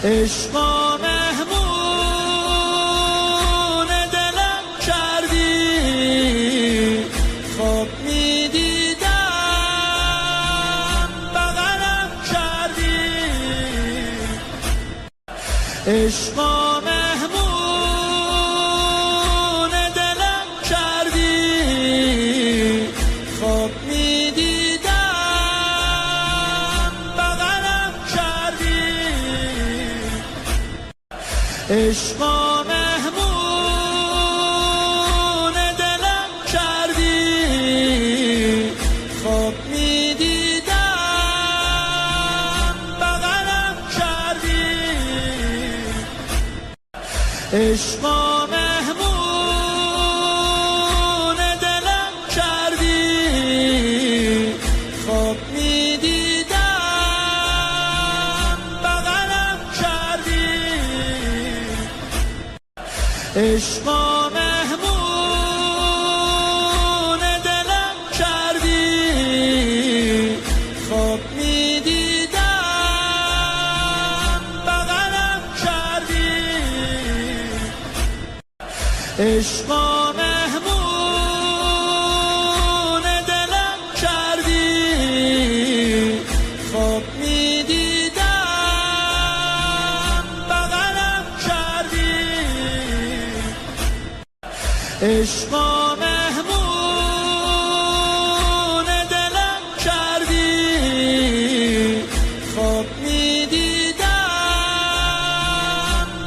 عشقا مهمون دلم کردی، خواب میدیدم بغلم کردی. عشقا مهمون دلم کردی، خواب میدیدم بغلم کردی. عشقا مهمون دلم کردی، خواب میدیدم بغلم کردی. عشقا مهمون دلم کردی، خواب میدیدم بغلم کردی. عشقا مهمون دلم کردی، خواب میدیدم بغلم کردی. عشقا مهمون دلم کردی، خواب میدیدم بغلم کردی. عشقا مهمون دلم کردی، خواب میدیدم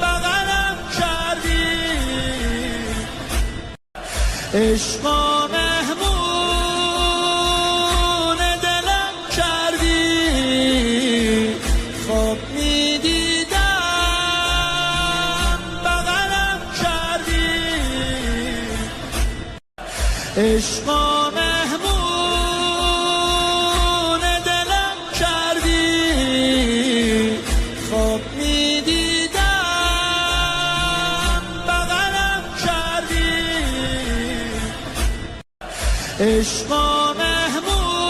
بغلم کردی. عشقا مهمون دلم کردی، خواب میدیدم بغلم کردی. عشقا مهمون دلم کردی، خواب میدیدم بغلم کردی. عشقا مهمون دلم کردی، خواب میدیدم بغلم کردی. عشقا مهمون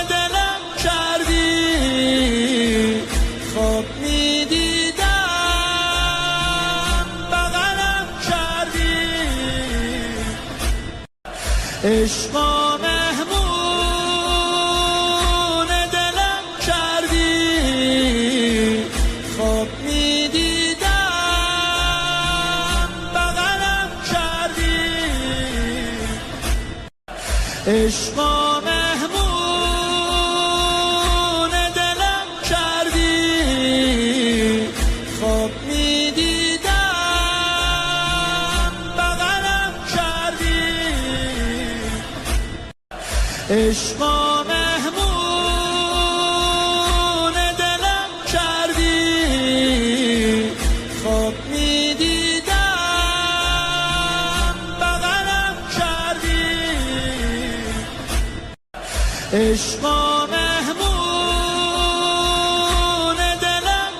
دلم کردی، خواب میدیدم بغلم کردی. عشقا مهمون دلم کردی، خواب میدیدم بغلم کردی. عشقا مهمون دلم کردی، خواب میدیدم بغلم کردی. عشقا مهمون دلم کردی، خواب میدیدم بغلم کردی. عشقا مهمون دلم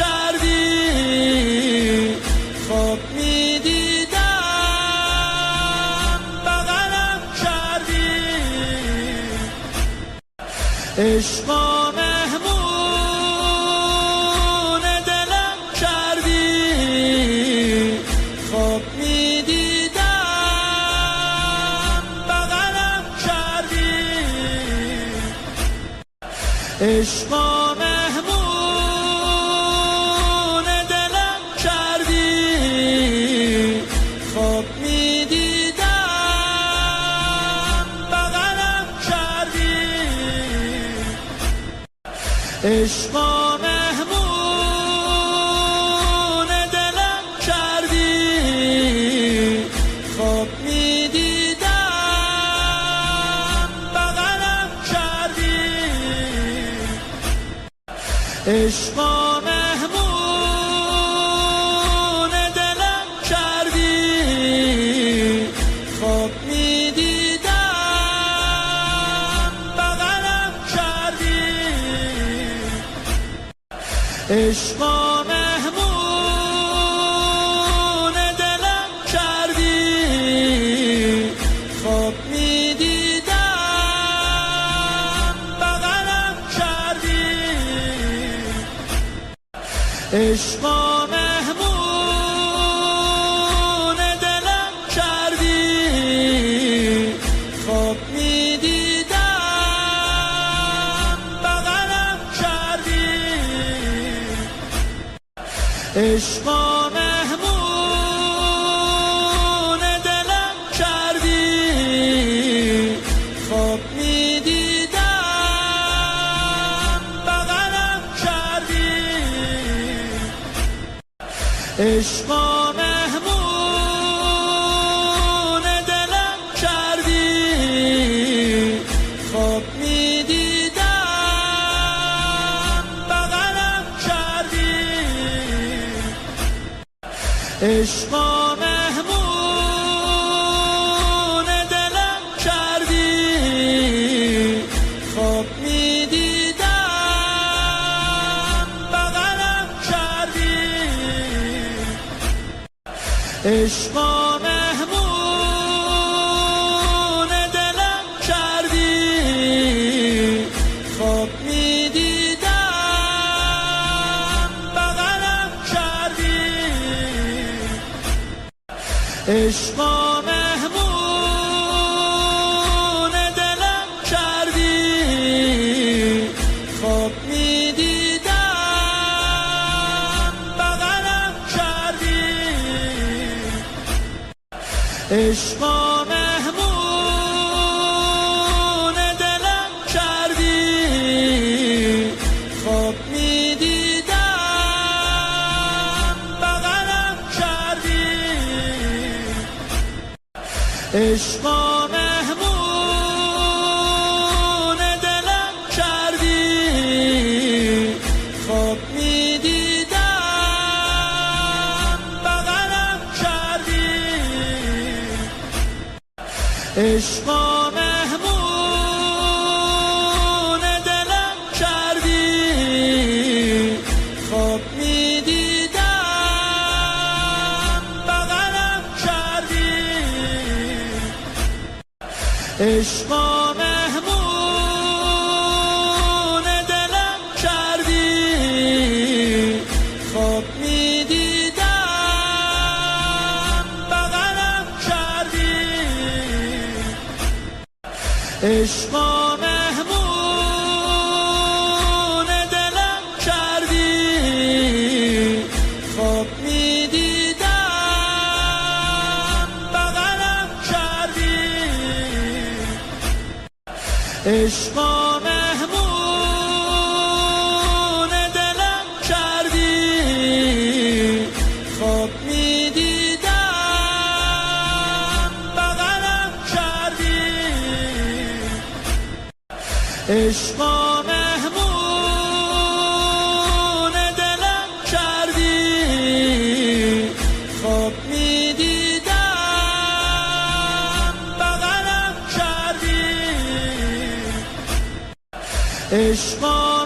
کردی، خواب میدیدم بغلم کردی. عشقا مهمون دلم کردی، خواب میدیدم بغلم کردی. عشقا مهمون دلم کردی، خواب میدیدم بغلم کردی. عشقا مهمون دلم کردی، خواب میدیدم بغلم کردی. عشقا مهمون دلم کردی، خواب میدیدم بغلم کردی. عشقا مهمون دلم کردی خواب میدیدم بغلم کردی عشقا مهمون دلم کردی خواب میدیدم بغلم کردی عشقا مهمون دلم کردی خواب میدیدم بغلم کردی عشقا مهمون دلم کردی خواب میدیدم بغلم کردی عشقا مهمون دلم کردی خواب میدیدم بغلم کردی عشقا مهمون دلم کردی خواب میدیدم بغلم کردی عشقا مهمون دلم کردی خواب میدیدم بغلم کردی عشقا مهمون دلم کردی خواب میدیدم بغلم کردی عشقا مهمون دلم کردی خواب میدیدم بغلم کردی عشقا مهمون دلم کردی خواب میدیدم بغلم کردی عشقا مهمون دلم کردی خواب میدیدم بغلم کردی عشقا مهمون دلم کردی خواب میدیدم بغلم کردی عشقا مهمون دلم کردی خواب میدیدم بغلم کردی عشقا مهمون دلم کردی خواب میدیدم بغلم کردی عشقا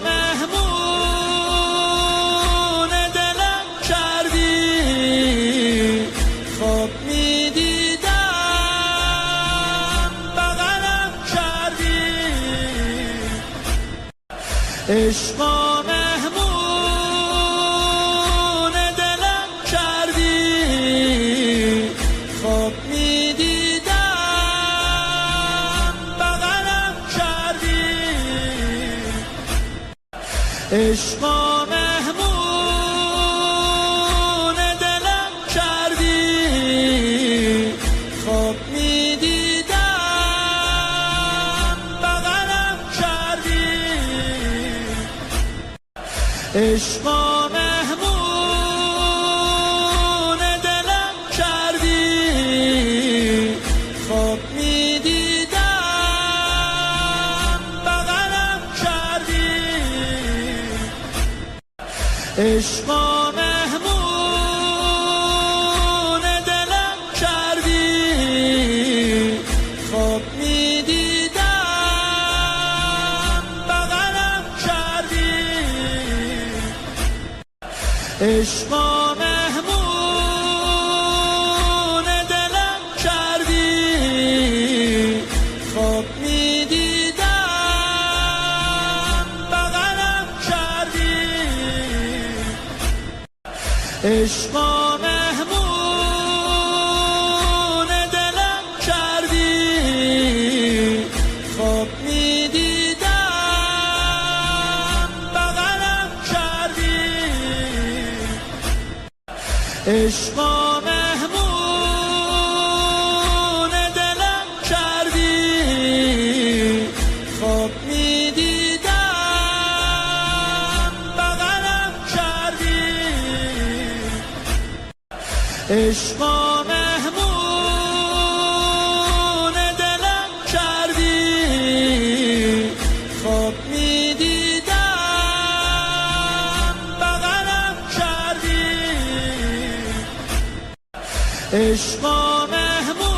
مهمون دلم کردی خواب میدیدم بغلم کردی عشقا مهمون دلم کردی خواب میدیدم بغلم کردی عشقا مهمون دلم کردی خواب میدیدم بغلم کردی عشقا مهمون دلم کردی خواب میدیدم بغلم کردی عشقا مهمون دلم کردی خواب میدیدم بغلم کردی عشقا مهمون دلم کردی خواب میدیدم بغلم کردی عشقا مهمون دلم کردی خواب میدیدم بغلم کردی عشقا مهمون دلم کردی خواب میدیدم بغلم کردی عشقا مهمون دلم کردی خواب میدیدم بغلم کردی عشقا مهمون